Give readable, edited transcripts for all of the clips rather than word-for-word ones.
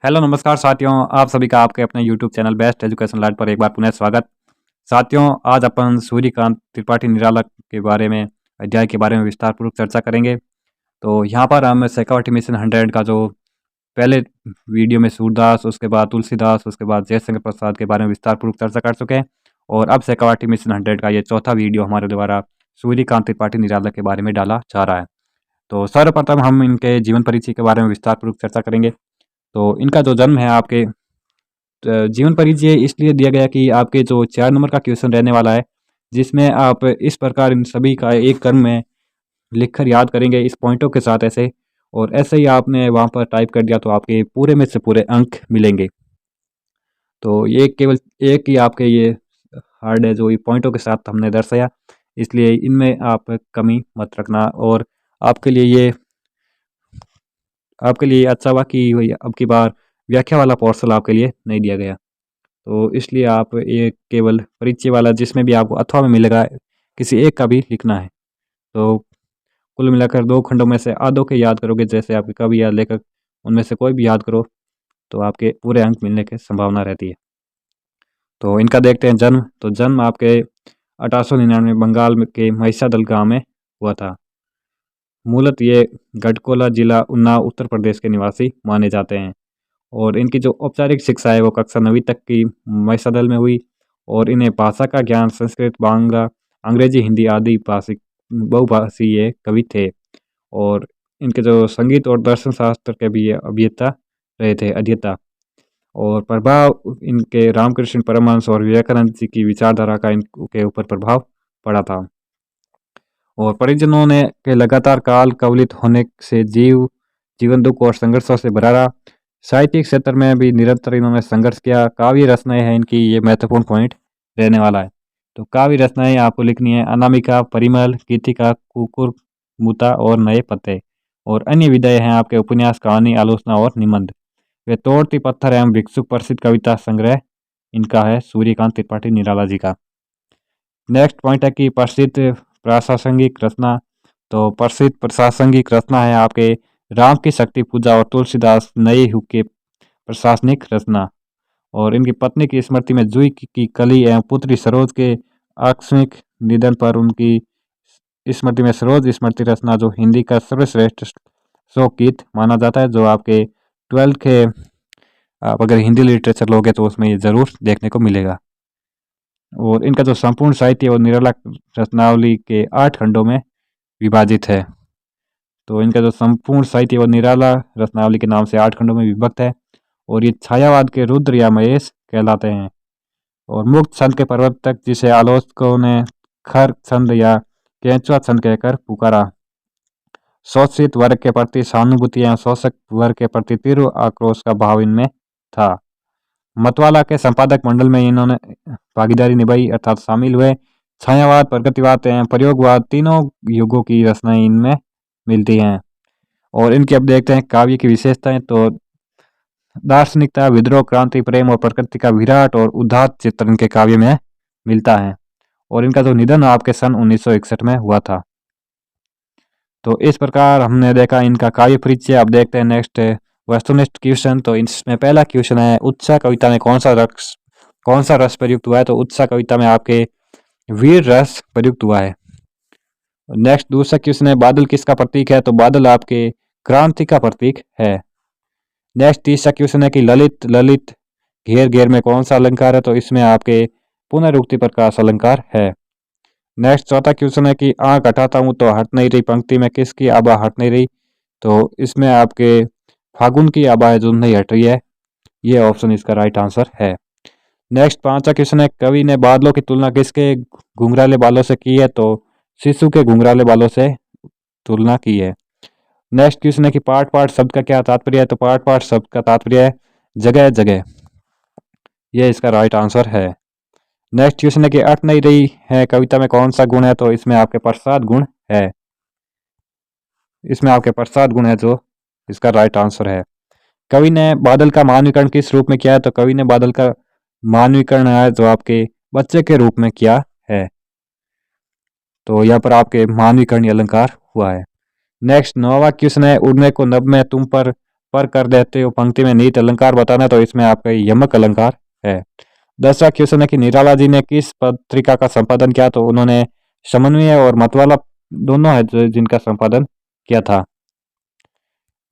Hello नमस्कार साथियों, आप सभी का आपके अपने YouTube channel best education light पर एक बार पुनः स्वागत। साथियों, आज अपन सूर्यकांत त्रिपाठी निराला के बारे में अध्याय के बारे में विस्तारपूर्वक चर्चा करेंगे। तो यहाँ पर हम शेखावटी मिशन 100 का जो पहले वीडियो में सूरदास, उसके बाद तुलसीदास, उसके बाद जयशंकर प्रसाद के बारे में विस्तारपूर्वक चर्चा कर चुके हैं। और अब शेखावटी मिशन 100 का ये चौथा वीडियो हमारे द्वारा सूर्यकांत त्रिपाठी निराला के बारे में डाला जा रहा है। तो सर्वप्रथम हम इनके जीवन परिचय के बारे में विस्तारपूर्वक चर्चा करेंगे। तो इनका जो जन्म है आपके जीवन परिचय इसलिए दिया गया कि आपके जो 4 नंबर का क्वेश्चन रहने वाला है, जिसमें आप इस प्रकार इन सभी का एक क्रम में लिखकर याद करेंगे इस पॉइंटों के साथ ऐसे, और ऐसे ही आपने वहाँ पर टाइप कर दिया तो आपके पूरे में से पूरे अंक मिलेंगे। तो ये केवल एक ही आपके ये हार्ड है जो ये पॉइंटों के साथ हमने दर्शाया, इसलिए इनमें आप कमी मत रखना। और आपके लिए ये आपके लिए अच्छा हुआ कि वही अब की बार व्याख्या वाला पोर्शन आपके लिए नहीं दिया गया। तो इसलिए आप ये केवल परिचय वाला जिसमें भी आपको अथवा में मिलेगा किसी एक का भी लिखना है। तो कुल मिलाकर 2 खंडों में से आधों के याद करोगे, जैसे आपके कवि या लेखक, उनमें से कोई भी याद करो तो आपके पूरे अंक मिलने की संभावना रहती है। तो इनका देखते हैं जन्म। तो जन्म आपके 1899 बंगाल के महिषादल गाँव में हुआ था। मूलतः ये गढ़कोला जिला उन्नाव उत्तर प्रदेश के निवासी माने जाते हैं। और इनकी जो औपचारिक शिक्षा है वो कक्षा 9वीं तक की महिषादल में हुई। और इन्हें भाषा का ज्ञान संस्कृत, बांग्ला, अंग्रेजी, हिंदी आदि भाषिक बहुभाषी ये कवि थे। और इनके जो संगीत और दर्शन शास्त्र के भी ये अभियता रहे थे, अध्येता। और प्रभाव इनके रामकृष्ण परमहंस और विवेकानंद जी की विचारधारा का इनके ऊपर प्रभाव पड़ा था। और परिजनों ने के लगातार काल कवलित होने से जीवन दुख और संघर्षों से भरा रहा। साहित्यिक क्षेत्र में भी निरंतर इन्होंने संघर्ष किया। काव्य रचनाएं हैं इनकी, ये महत्वपूर्ण पॉइंट रहने वाला है। तो काव्य रचनाएं आपको लिखनी है: अनामिका, परिमल, गीतिका, कुकुर, मुता और नए पत्ते। और अन्य विधाएं हैं आपके उपन्यास, कहानी, आलोचना और निबंध। वे तोड़ती पत्थर एवं भिक्षुक प्रसिद्ध कविता संग्रह इनका है सूर्यकांत त्रिपाठी निराला जी का। नेक्स्ट पॉइंट है कि प्रसिद्ध प्रासंगिक रचना। तो प्रसिद्ध प्रासंगिक रचना है आपके राम की शक्ति पूजा और तुलसीदास नई युग के प्रशासनिक रचना। और इनकी पत्नी की स्मृति में जूही की कली एवं पुत्री सरोज के आकस्मिक निधन पर उनकी स्मृति में सरोज स्मृति रचना, जो हिंदी का सर्वश्रेष्ठ शोक गीत माना जाता है, जो आपके 12th के आप अगर हिंदी लिटरेचर लोगे तो उसमें ये जरूर देखने को मिलेगा। और इनका जो संपूर्ण साहित्य और निराला रचनावली के 8 खंडों में विभाजित है। तो इनका जो संपूर्ण साहित्य और निराला रत्नावली के नाम से 8 खंडों में विभक्त है। और ये छायावाद के रुद्र या महेश कहलाते हैं। और मुक्त छंद के प्रवर्तक, जिसे आलोचकों ने खर छंद या केंचुआ छंद कहकर पुकारा। शोषित वर्ग के प्रति सहानुभूति एवं शोषक वर्ग के प्रति तीव्र आक्रोश का भाव इनमें था। मतवाला के संपादक मंडल में इन्होंने भागीदारी निभाई, अर्थात शामिल हुए। छायावाद, प्रगतिवाद एवं प्रयोगवाद तीनों युगों की रचनाएं इनमें मिलती हैं। और इनकी अब देखते हैं काव्य की विशेषताएं। तो दार्शनिकता, विद्रोह, क्रांति, प्रेम और प्रकृति का विराट और उदात्त चित्र इनके काव्य में मिलता है। और इनका जो निधन आपके सन 1961 में हुआ था। तो इस प्रकार हमने देखा इनका काव्य परिचय। अब देखते हैं नेक्स्ट वस्तुनिष्ठ क्वेश्चन। तो इसमें पहला क्वेश्चन है, उत्साह कविता में कौन सा रस प्रयुक्त हुआ है? तो उत्साह कविता में आपके वीर रस प्रयुक्त हुआ है। नेक्स्ट दूसरा क्वेश्चन है, बादल किसका प्रतीक है? तो बादल आपके क्रांति का प्रतीक है। नेक्स्ट तीसरा क्वेश्चन है कि ललित ललित घेर घेर में कौन सा अलंकार है? तो इसमें आपके पुनरुक्ति प्रकाश अलंकार है। नेक्स्ट चौथा क्वेश्चन है कि आंख हटाता हूं तो हट नहीं रही पंक्ति में किसकी आभा हट नहीं रही? तो इसमें आपके फागुन की आभा है जो नहीं हट रही है। ये ऑप्शन इसका राइट आंसर है। नेक्स्ट पांचवा क्वेश्चन है, कवि ने बादलों की तुलना किसके घुंघराले बालों से की है? तो शिशु के घुंघराले बालों से तुलना की है। नेक्स्ट क्वेश्चन है कि पाठ पाठ शब्द का क्या तात्पर्य है? तो पाठ पाठ शब्द का तात्पर्य है जगह जगह। ये इसका राइट आंसर है। नेक्स्ट क्वेश्चन है कि अट नहीं रही है कविता में कौन सा गुण है? तो इसमें आपके प्रसाद गुण है। इसमें आपके प्रसाद गुण है जो इसका राइट आंसर है। कवि ने बादल का मानवीकरण किस रूप में किया है? तो कवि ने बादल का मानवीकरण है जो आपके बच्चे के रूप में किया है। तो यहाँ पर आपके मानवीकरण अलंकार हुआ है। नेक्स्ट नौवां क्वेश्चन है, उड़ने को नभ में तुम पर पर कर देते हो पंक्ति में निहित अलंकार बताना, तो इसमें आपका यमक अलंकार है। 10वां क्वेश्चन है कि निराला जी ने किस पत्रिका का संपादन किया, तो उन्होंने समन्वय और मतवाला दोनों है जिनका संपादन किया था।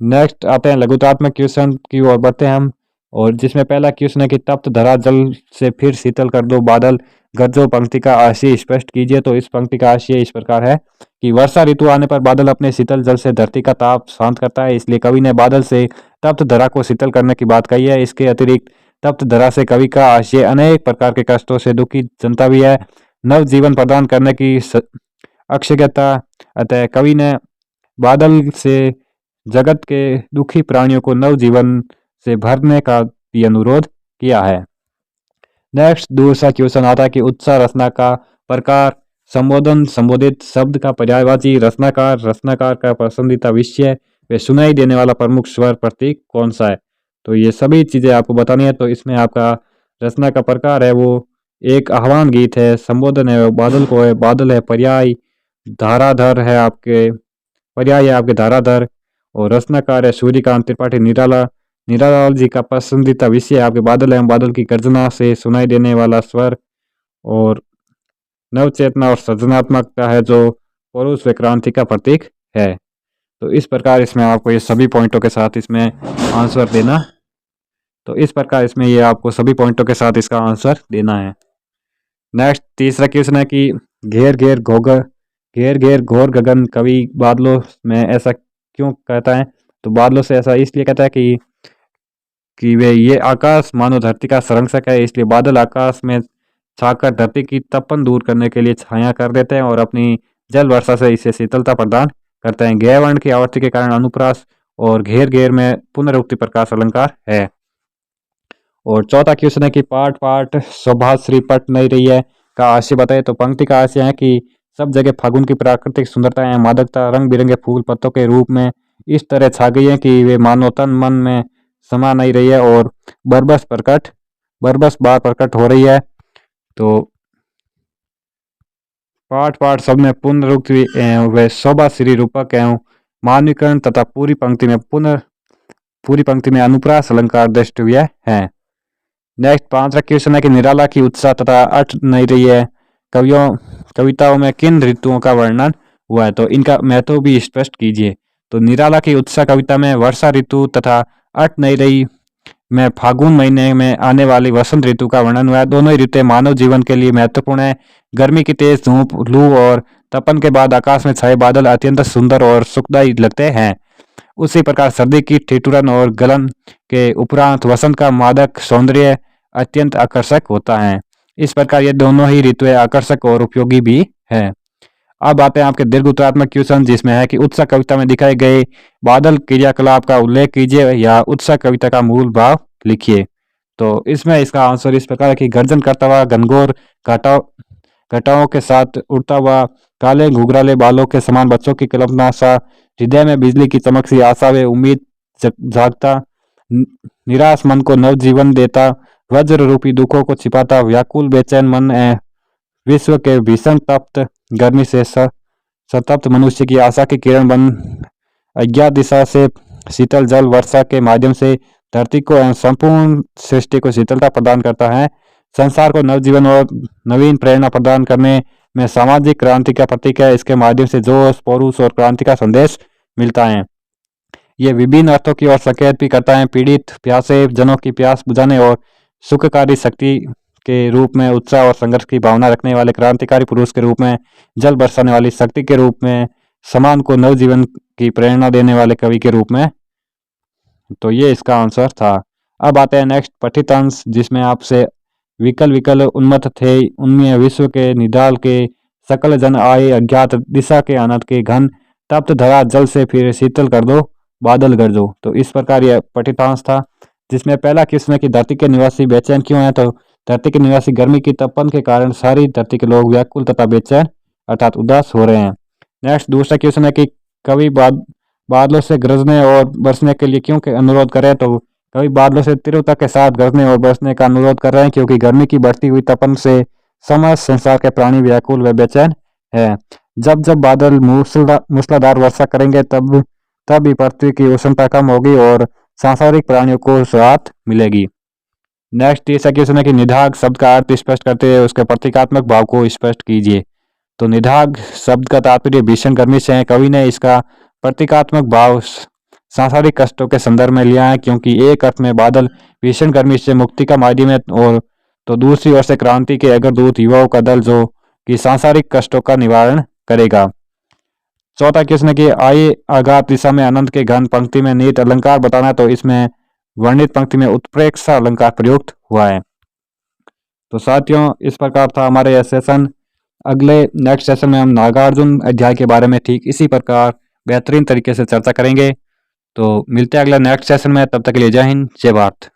नेक्स्ट आते हैं लघुतात्मक क्वेश्चन की ओर बढ़ते हैं हम, और जिसमें पहला क्वेश्चन है कि तप्त धरा जल से फिर शीतल कर दो बादल गरजो पंक्ति का आशय स्पष्ट कीजिए। तो इस पंक्ति का आशय इस प्रकार है कि वर्षा ऋतु आने पर बादल अपने शीतल जल से धरती का ताप शांत करता है, इसलिए कवि ने बादल से तप्त धरा को शीतल करने की बात कही है। इसके अतिरिक्त तप्त धरा से कवि का आशय अनेक प्रकार के कष्टों से दुखी जनता भी है, नव जीवन प्रदान करने की अक्षयता। अतः कवि ने बादल से जगत के दुखी प्राणियों को नव जीवन से भरने का भी अनुरोध किया है। नेक्स्ट दूसरा क्वेश्चन आता है कि उत्साह रचना का प्रकार संबोधन संबोधित शब्द का पर्यायवाची रचनाकार का पसंदीदा विषय वे सुनाई देने वाला प्रमुख स्वर प्रतीक कौन सा है। तो ये सभी चीजें आपको बतानी है। तो इसमें आपका रचना का प्रकार है वो एक आह्वान गीत है, संबोधन है बादल को है, बादल है पर्याय, धाराधर है आपके पर्याय है आपके धाराधर, और रचनाकार है सूर्यकांत त्रिपाठी निराला। निराला जी का पसंदीदा विषय आपके बादल है, बादल की गर्जना से सुनाई देने वाला स्वर, और नवचेतना और सृजनात्मकता है जो पौरुष व क्रांति का प्रतीक है। तो इस प्रकार इसमें आपको ये सभी पॉइंटों के साथ इसमें आंसर देना, तो इस प्रकार इसमें ये आपको सभी पॉइंटों के साथ इसका आंसर देना है। नेक्स्ट तीसरा क्वेश्चन है कि घेर घेर घोर गगन कवि बादलों में ऐसा क्यों कहता है। तो बादलों से ऐसा इसलिए कहता है कि वे ये आकाश मानो धरती का संरक्षक है, इसलिए बादल आकाश में छाकर धरती की तपन दूर करने के लिए छाया कर देते हैं और अपनी जल वर्षा से इसे शीतलता प्रदान करते हैं। गैर वर्ण की आवृत्ति के कारण अनुप्रास और घेर में पुनरुक्ति प्रकाश अलंकार है। और चौथा क्वेश्चन है कि पाठ पाठ शोभाश्री पट नहीं रही है का आशय बताए। तो पंक्ति का आशय है कि सब जगह फागुन की प्राकृतिक सुंदरता एवं मादकता रंग बिरंगे फूल पत्तों के रूप में इस तरह छा गई है कि वे मानो तन मन में समा नहीं रही है और बरबस बार प्रकट हो रही है। तो पाठ पाठ सब में पुनरुक्ति व शोभा श्री रूपक एवं मानवीकरण तथा पूरी पंक्ति में अनुप्रास अलंकार दृष्टव्य है। नेक्स्ट पांचवा क्वेश्चन है कि निराला की उत्साह तथा अर्थ नहीं रही है कविताओं में किन ऋतुओं का वर्णन हुआ है। तो इनका महत्व भी स्पष्ट कीजिए। तो निराला की उत्साह कविता में वर्षा ऋतु तथा अर्थ नहीं रही में फागुन महीने में आने वाली वसंत ऋतु का वर्णन हुआ है। दोनों ही ऋतु मानव जीवन के लिए महत्वपूर्ण है। गर्मी की तेज धूप लू और तपन के बाद आकाश में छाए बादल अत्यंत सुंदर और सुखदायी लगते हैं। उसी प्रकार सर्दी की ठिठुरन और गलन के उपरांत वसंत का मादक सौंदर्य अत्यंत आकर्षक होता है। इस प्रकार ये दोनों ही ऋतुएं आकर्षक और उपयोगी भी है। अब आते हैं आपके दीर्घ उत्तरात्मक क्वेश्चन, जिसमें है कि उत्साह कविता में दिखाए गए बादल क्रियाकलाप का उल्लेख कीजिए या उत्साह कविता का मूल भाव लिखिए। तो इसमें इसका आंसर इस प्रकार है कि गर्जन करता हुआ घनघोर घटाओं के साथ उड़ता हुआ काले घुघराले बालों के समान बच्चों की कल्पना सा हृदय में बिजली की चमक सी आशा व उम्मीद जागता निराश मन को नवजीवन देता वज्र रूपी दुखों को छिपाता व्याकुल बेचैन मन विश्व के भीषण तप्त गर्मी से संतप्त मनुष्य की आशा की किरण बन अज्ञात दिशा से शीतल जल वर्षा के माध्यम से धरती को एवं संपूर्ण सृष्टि को शीतलता प्रदान करता है। संसार को नवजीवन और नवीन प्रेरणा प्रदान करने में सामाजिक क्रांति का प्रतीक है। इसके माध्यम से जोश पौरुष और क्रांति का संदेश मिलता है। ये विभिन्न अर्थों की ओर संकेत भी करता है। पीड़ित प्यासे जनों की प्यास बुझाने और सुखकारी शक्ति के रूप में, उत्साह और संघर्ष की भावना रखने वाले क्रांतिकारी पुरुष के रूप में, जल बरसाने वाली शक्ति के रूप में, समान को नवजीवन की प्रेरणा देने वाले कवि के रूप में। तो ये इसका आंसर था। अब आते हैं नेक्स्ट पठित अंश, जिसमें आपसे विकल उन्मत्त थे उनमें विश्व के निदाल के सकल जन आए अज्ञात दिशा के अनंत के घन तप्त धरा जल से फिर शीतल कर दो बादल गरजो। तो इस प्रकार यह पठितांश था, जिसमें पहला क्वेश्चन है कि धरती के निवासी बेचैन क्यों है। तो धरती के निवासी गर्मी की तपन के कारण सारी धरती के लोग व्याकुल तथा बेचैन अर्थात उदास हो रहे हैं। नेक्स्ट दूसरा क्वेश्चन है कि कवि बादलों से गरजने और बरसने के लिए क्यों अनुरोध करें। तो कवि बादलों से तीव्रता के साथ गरजने और बरसने का अनुरोध कर रहे हैं क्योंकि गर्मी की बढ़ती हुई तपन से समस्त संसार के प्राणी व्याकुल व बेचैन है। जब जब बादल मूसलाधार वर्षा करेंगे तब ही पृथ्वी की उष्णता कम होगी और सांसारिक प्राणियों को राहत मिलेगी। नेक्स्ट तीसरा क्वेश्चन है कि निदाघ शब्द का अर्थ स्पष्ट करते हुए उसके प्रतीकात्मक भाव को स्पष्ट कीजिए। तो निदाघ शब्द का तात्पर्य भीषण गर्मी से है। कवि ने इसका प्रतीकात्मक भाव सांसारिक कष्टों के संदर्भ में लिया है, क्योंकि एक अर्थ में बादल भीषण गर्मी से मुक्ति का माध्यम है, और तो दूसरी ओर से क्रांति के अग्रदूत युवाओं का दल जो कि सांसारिक कष्टों का निवारण करेगा। चौथा क्वेश्चन है कि आइए आघात दिशा में अनंत के घन पंक्ति में नीट अलंकार बताना है। तो इसमें वर्णित पंक्ति में उत्प्रेक्षा अलंकार प्रयुक्त हुआ है। तो साथियों, इस प्रकार था हमारे यह सेशन। अगले नेक्स्ट सेशन में हम नागार्जुन अध्याय के बारे में ठीक इसी प्रकार बेहतरीन तरीके से चर्चा करेंगे। तो मिलते हैं अगले नेक्स्ट सेशन में। तब तक के लिए जय हिंद, जय भारत।